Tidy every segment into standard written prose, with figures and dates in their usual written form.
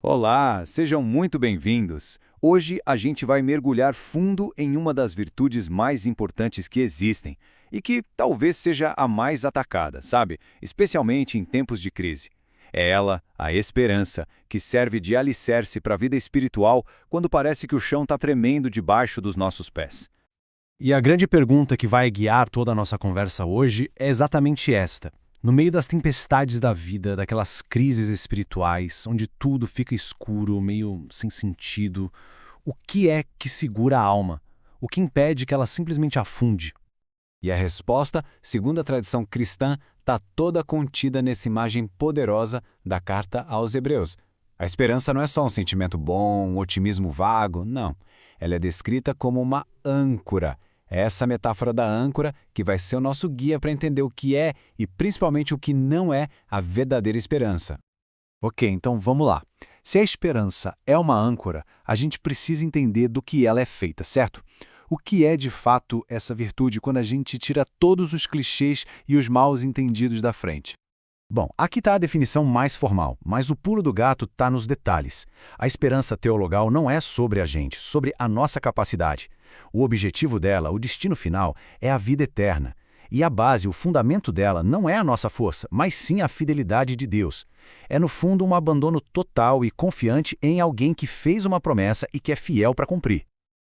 Olá, sejam muito bem-vindos. Hoje a gente vai mergulhar fundo em uma das virtudes mais importantes que existem e que talvez seja a mais atacada, sabe? Especialmente em tempos de crise. É ela, a esperança, que serve de alicerce para a vida espiritual quando parece que o chão está tremendo debaixo dos nossos pés. E a grande pergunta que vai guiar toda a nossa conversa hoje é exatamente esta. No meio das tempestades da vida, daquelas crises espirituais, onde tudo fica escuro, meio sem sentido, o que é que segura a alma? O que impede que ela simplesmente afunde? E a resposta, segundo a tradição cristã, está toda contida nessa imagem poderosa da carta aos Hebreus. A esperança não é só um sentimento bom, um otimismo vago, não. Ela é descrita como uma âncora. É essa metáfora da âncora que vai ser o nosso guia para entender o que é e principalmente o que não é a verdadeira esperança. Ok, então vamos lá. Se a esperança é uma âncora, a gente precisa entender do que ela é feita, certo? O que é de fato essa virtude quando a gente tira todos os clichês e os mal entendidos da frente? Bom, aqui está a definição mais formal, mas o pulo do gato está nos detalhes. A esperança teologal não é sobre a gente, sobre a nossa capacidade. O objetivo dela, o destino final, é a vida eterna. E a base, o fundamento dela não é a nossa força, mas sim a fidelidade de Deus. É, no fundo, um abandono total e confiante em alguém que fez uma promessa e que é fiel para cumprir.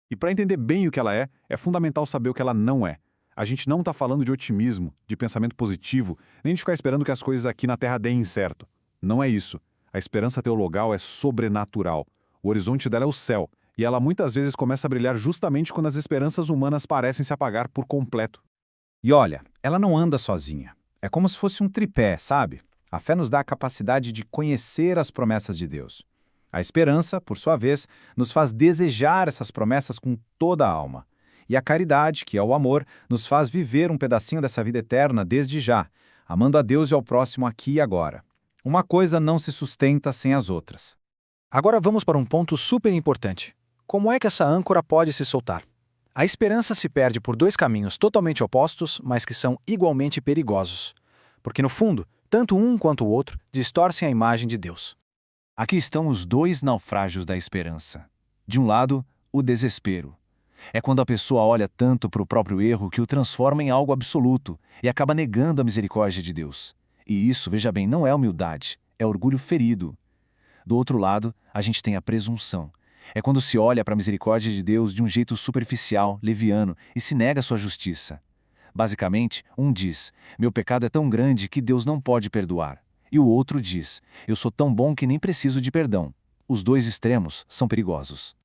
E para entender bem o que ela é fundamental saber o que ela não é. A gente não está falando de otimismo, de pensamento positivo, nem de ficar esperando que as coisas aqui na Terra deem certo. Não é isso. A esperança teologal é sobrenatural. O horizonte dela é o céu, e ela muitas vezes começa a brilhar justamente quando as esperanças humanas parecem se apagar por completo. E olha, ela não anda sozinha. É como se fosse um tripé, sabe? A fé nos dá a capacidade de conhecer as promessas de Deus. A esperança, por sua vez, nos faz desejar essas promessas com toda a alma. E a caridade, que é o amor, nos faz viver um pedacinho dessa vida eterna desde já, amando a Deus e ao próximo aqui e agora. Uma coisa não se sustenta sem as outras. Agora vamos para um ponto super importante. Como é que essa âncora pode se soltar? A esperança se perde por dois caminhos totalmente opostos, mas que são igualmente perigosos. Porque, no fundo, tanto um quanto o outro distorcem a imagem de Deus. Aqui estão os dois naufrágios da esperança. De um lado, o desespero. É quando a pessoa olha tanto para o próprio erro que o transforma em algo absoluto e acaba negando a misericórdia de Deus. E isso, veja bem, não é humildade, é orgulho ferido. Do outro lado, a gente tem a presunção. É quando se olha para a misericórdia de Deus de um jeito superficial, leviano, e se nega a sua justiça. Basicamente, um diz, meu pecado é tão grande que Deus não pode perdoar. E o outro diz, eu sou tão bom que nem preciso de perdão. Os dois extremos são perigosos.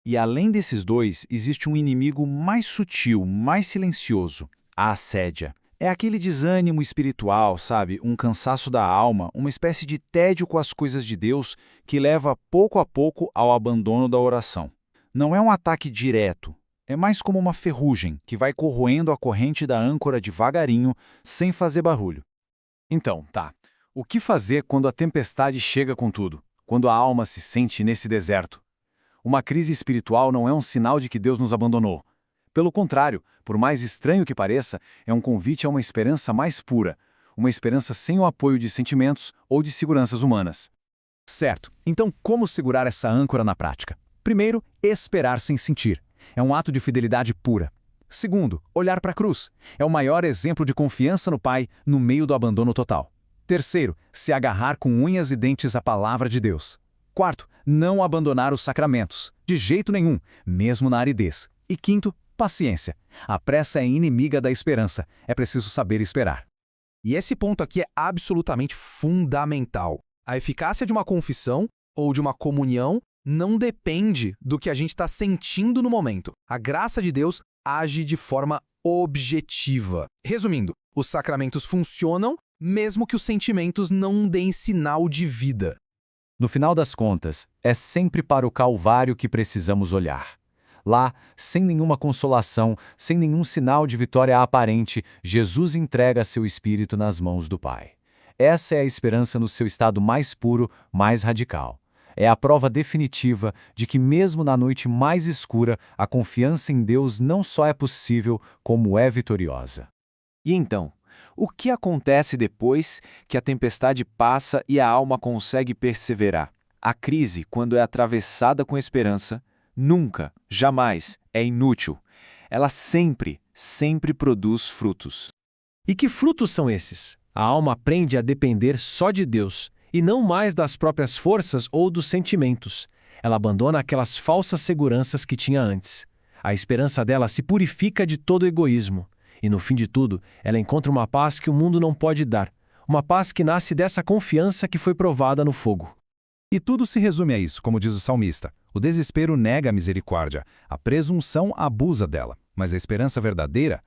E além desses dois, existe um inimigo mais sutil, mais silencioso, a assédia. É aquele desânimo espiritual, sabe? Um cansaço da alma, uma espécie de tédio com as coisas de Deus que leva pouco a pouco ao abandono da oração. Não é um ataque direto, é mais como uma ferrugem que vai corroendo a corrente da âncora devagarinho, sem fazer barulho. Então, tá. O que fazer quando a tempestade chega com tudo? Quando a alma se sente nesse deserto? Uma crise espiritual não é um sinal de que Deus nos abandonou. Pelo contrário, por mais estranho que pareça, é um convite a uma esperança mais pura, uma esperança sem o apoio de sentimentos ou de seguranças humanas. Certo, então como segurar essa âncora na prática? Primeiro, esperar sem sentir. É um ato de fidelidade pura. Segundo, olhar para a cruz. É o maior exemplo de confiança no Pai no meio do abandono total. Terceiro, se agarrar com unhas e dentes à palavra de Deus. Quarto, não abandonar os sacramentos, de jeito nenhum, mesmo na aridez. E quinto, paciência. A pressa é inimiga da esperança. É preciso saber esperar. E esse ponto aqui é absolutamente fundamental. A eficácia de uma confissão ou de uma comunhão não depende do que a gente está sentindo no momento. A graça de Deus age de forma objetiva. Resumindo, os sacramentos funcionam mesmo que os sentimentos não deem sinal de vida. No final das contas, é sempre para o Calvário que precisamos olhar. Lá, sem nenhuma consolação, sem nenhum sinal de vitória aparente, Jesus entrega seu Espírito nas mãos do Pai. Essa é a esperança no seu estado mais puro, mais radical. É a prova definitiva de que mesmo na noite mais escura, a confiança em Deus não só é possível, como é vitoriosa. E então, o que acontece depois que a tempestade passa e a alma consegue perseverar? A crise, quando é atravessada com esperança, nunca, jamais é inútil. Ela sempre, sempre produz frutos. E que frutos são esses? A alma aprende a depender só de Deus, e não mais das próprias forças ou dos sentimentos. Ela abandona aquelas falsas seguranças que tinha antes. A esperança dela se purifica de todo egoísmo. E no fim de tudo, ela encontra uma paz que o mundo não pode dar. Uma paz que nasce dessa confiança que foi provada no fogo. E tudo se resume a isso, como diz o salmista. O desespero nega a misericórdia, a presunção abusa dela. Mas a esperança verdadeira,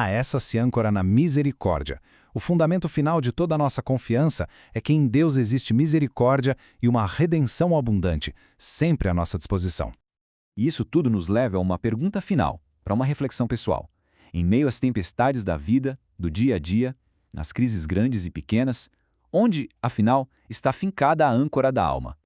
essa se âncora na misericórdia. O fundamento final de toda a nossa confiança é que em Deus existe misericórdia e uma redenção abundante, sempre à nossa disposição. E isso tudo nos leva a uma pergunta final, para uma reflexão pessoal. Em meio às tempestades da vida, do dia a dia, nas crises grandes e pequenas, onde, afinal, está fincada a âncora da alma?